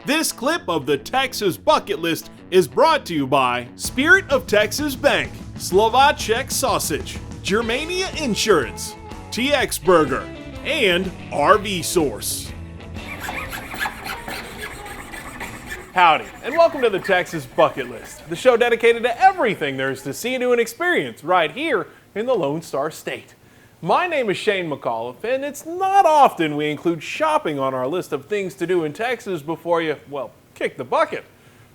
This clip of the Texas Bucket List is brought to you by Spirit of Texas Bank, Slovacek Sausage, Germania Insurance, TX Burger, and RV Source. Howdy, and welcome to the Texas Bucket List, the show dedicated to everything there is to see, do, and experience right here in the Lone Star State. My name is Shane McAuliffe, and it's not often we include shopping on our list of things to do in Texas before you, well, kick the bucket.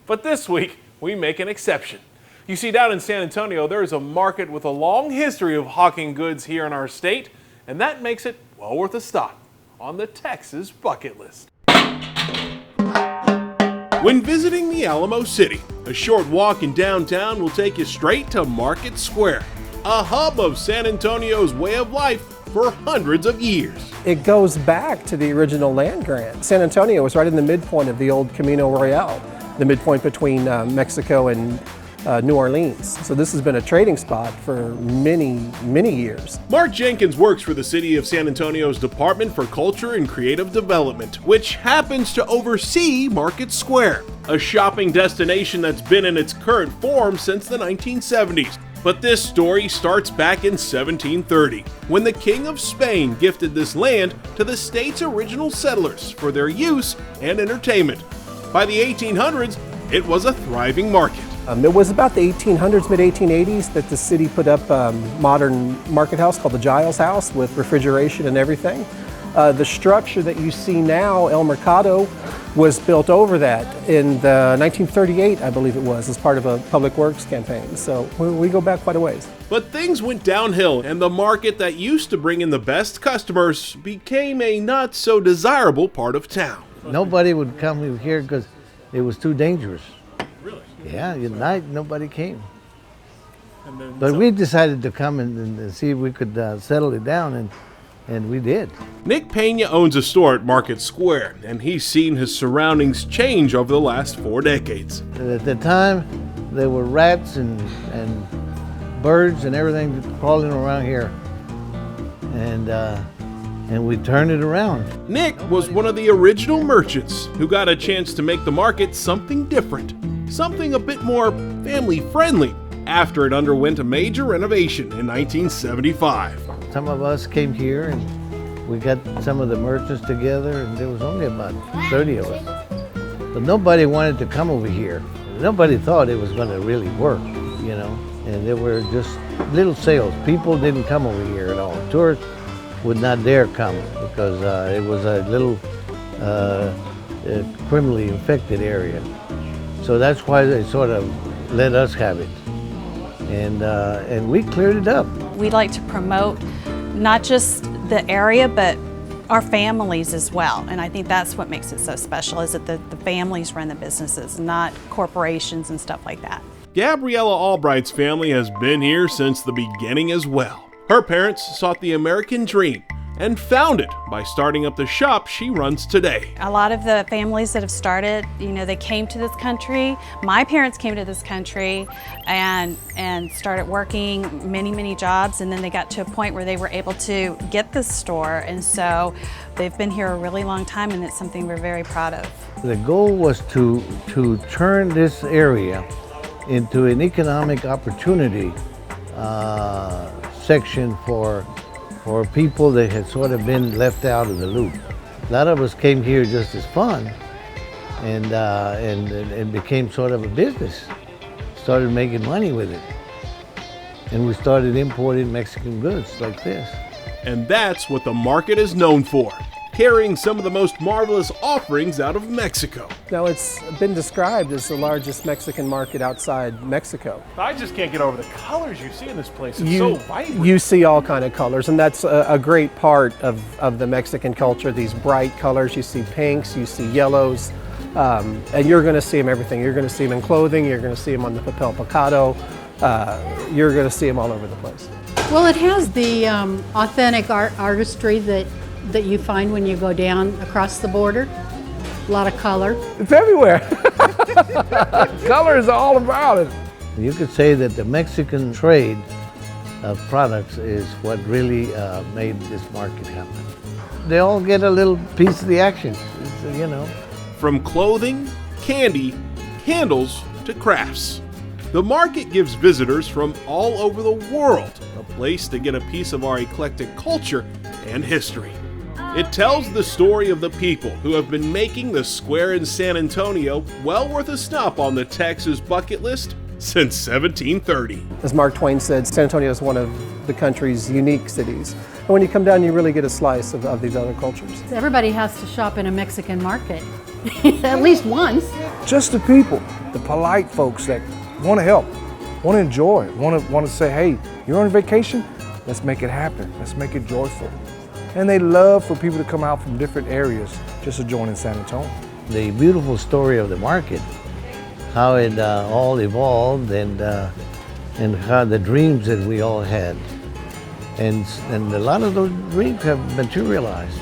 But this week, we make an exception. You see, down in San Antonio, there is a market with a long history of hawking goods here in our state, and that makes it well worth a stop on the Texas Bucket List. When visiting the Alamo City, a short walk in downtown will take you straight to Market Square, a hub of San Antonio's way of life for hundreds of years. It goes back to the original land grant. San Antonio was right in the midpoint of the old Camino Real, the midpoint between Mexico and New Orleans. So this has been a trading spot for many, many years. Mark Jenkins works for the City of San Antonio's Department for Culture and Creative Development, which happens to oversee Market Square, a shopping destination that's been in its current form since the 1970s. But this story starts back in 1730, when the King of Spain gifted this land to the state's original settlers for their use and entertainment. By the 1800s, it was a thriving market. It was about the 1800s, mid-1880s, that the city put up a modern market house called the Giles House with refrigeration and everything. The structure that you see now, El Mercado, was built over that in 1938, I believe it was, as part of a public works campaign. So we go back quite a ways. But things went downhill, and the market that used to bring in the best customers became a not so desirable part of town. Nobody would come here because it was too dangerous. Really? Yeah, at night nobody came. But we decided to come and see if we could settle it down, and we did. Nick Pena owns a store at Market Square, and he's seen his surroundings change over the last 4 decades. At the time, there were rats and birds and everything crawling around here, and we turned it around. Nick was one of the original merchants who got a chance to make the market something different, something a bit more family-friendly, after it underwent a major renovation in 1975. Some of us came here and we got some of the merchants together, and there was only about 30 of us. But nobody wanted to come over here. Nobody thought it was going to really work, you know, and there were just little sales. People didn't come over here at all. Tourists would not dare come because it was a little criminally infected area. So that's why they sort of let us have it. And we cleared it up. We like to promote not just the area, but our families as well. And I think that's what makes it so special, is that the families run the businesses, not corporations and stuff like that. Gabriella Albright's family has been here since the beginning as well. Her parents sought the American dream and found it by starting up the shop she runs today. A lot of the families that have started, you know, they came to this country. My parents came to this country and started working many jobs, and then they got to a point where they were able to get this store, and so they've been here a really long time, and it's something we're very proud of. The goal was to turn this area into an economic opportunity section for people that had sort of been left out of the loop. A lot of us came here just as fun, and it became sort of a business. Started making money with it. And we started importing Mexican goods like this. And that's what the market is known for, carrying some of the most marvelous offerings out of Mexico. Now, it's been described as the largest Mexican market outside Mexico. I just can't get over the colors you see in this place. It's so vibrant. You see all kind of colors, and that's a great part of the Mexican culture, these bright colors. You see pinks, you see yellows, and you're going to see them everything. You're going to see them in clothing, you're going to see them on the papel picado, you're going to see them all over the place. Well, it has the authentic artistry that you find when you go down across the border. A lot of color. It's everywhere. Color is all about it. You could say that the Mexican trade of products is what really made this market happen. They all get a little piece of the action, you know. from clothing, candy, candles, to crafts. The market gives visitors from all over the world a place to get a piece of our eclectic culture and history. It tells the story of the people who have been making the square in San Antonio well worth a stop on the Texas bucket list since 1730. As Mark Twain said, San Antonio is one of the country's unique cities. And when you come down, you really get a slice of these other cultures. Everybody has to shop in a Mexican market, at least once. Just the people, the polite folks that want to help, want to enjoy, want to say, hey, you're on vacation? Let's make it happen. Let's make it joyful. And they love for people to come out from different areas just to join in San Antonio. The beautiful story of the market, how it all evolved, and how the dreams that we all had. And a lot of those dreams have materialized.